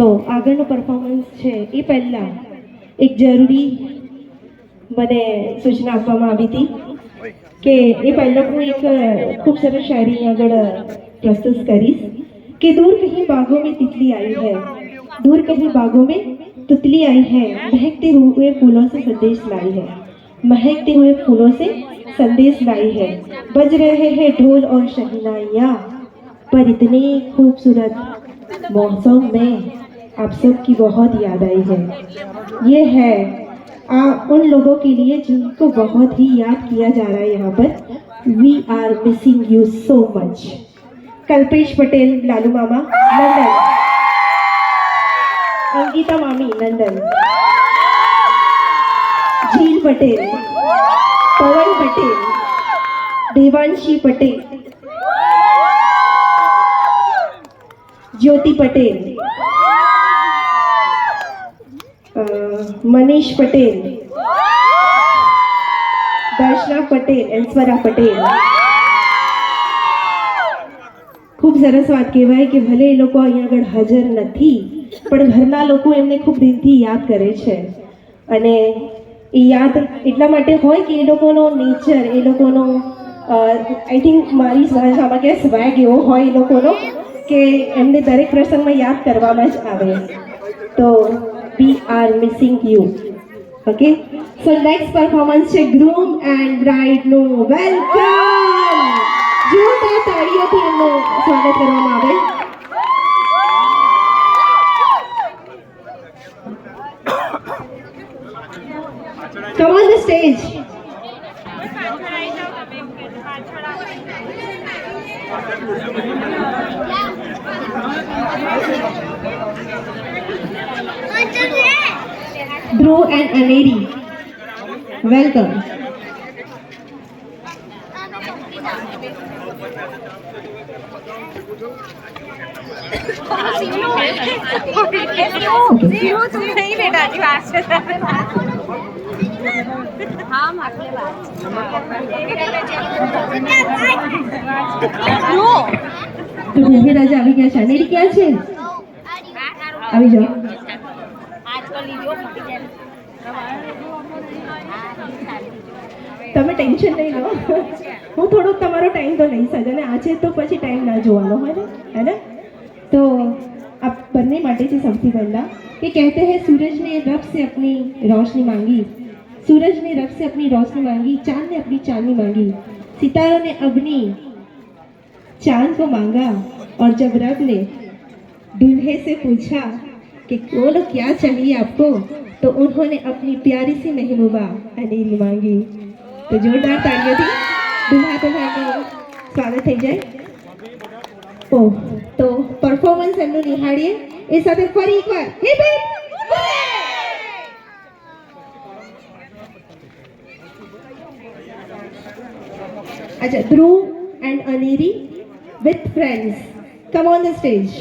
તો આગળનું પરફોર્મન્સ છે એ પહેલાં એક જરૂરી મને સૂચના આપવામાં આવી હતી કે એ પહેલાં હું એક ખૂબ સરસ શાયરી આગળ પ્રસ્તુત કરીશ कि दूर कहीं बागों में तितली आई है, दूर कहीं बागों में तितली आई है, महकते हुए फूलों से संदेश लाई है, महकते हुए फूलों से संदेश लाई है, बज रहे हैं ढोल और शहनाइयाँ, पर इतने खूबसूरत मौसम में आप सब की बहुत याद आई है। ये है उन लोगों के लिए जिनको बहुत ही याद किया जा रहा है यहाँ पर। We are missing you so much. Kalpesh Patel Lalu मामा लंदन, अंकिता मामी लंदन, झील पटेल, पवन पटेल, देवांशी पटेल, ज्योति पटेल, मनीष पटेल, दर्शना पटेल एंड स्वरा पटेल। ખૂબ સરસ વાત કહેવાય કે ભલે એ લોકો અહીંયા આગળ હાજર નથી પણ ઘરના લોકો એમને ખૂબ દિલથી યાદ કરે છે અને એ યાદ એટલા માટે હોય કે એ લોકોનો નેચર એ લોકોનો આઈ થિંક મારી ભાષામાં કે સ્વેગ એવો હોય એ લોકોનો કે એમને દરેક પ્રસંગમાં યાદ કરવામાં જ આવે તો we are missing you okay so next performance છે ગ્રૂમ એન્ડ બ્રાઇડનું વેલકમ જોરદાર તાળીઓથી એમનું સ્વાગત કરવામાં આવે Come on the stage. Dhruv and Aneri, welcome. नहीं बेटा जी बात से हाँ मारले बात તો ભૂમિ રાજા આવી ગયા છે અનેરી ક્યાં છે આવી જાઓ તમે ટેન્શન નહીં લો હું થોડોક તમારો ટાઈમ તો લઈશ જ અને આજે તો પછી ટાઈમ ના જોવાનો હોય ને હે ને તો આ બંને માટે છે સૌથી પહેલાં કે કહેતે हैं सूरज ने रब से अपनी रोशनी मांगी सूरज ने रब से अपनी रोशनी मांगी चांद ने अपनी चांदनी मांगी सितारों ने अपनी चांद को मांगा और जब रब ने दूल्हे से पूछा कि बोलो क्या चाहिए आपको तो उन्होंने अपनी प्यारी सी महबूबा अनीरी मांगी तो जोरदार तालियों थी दूल्हा दुल्हन स्वागत થઈ જાય તો પરફોર્મન્સ એમનું નિહાળીએ એ સાથે ફરી એકવાર હિપ હિપ अच्छा Dhruv and Aneri with friends come on the stage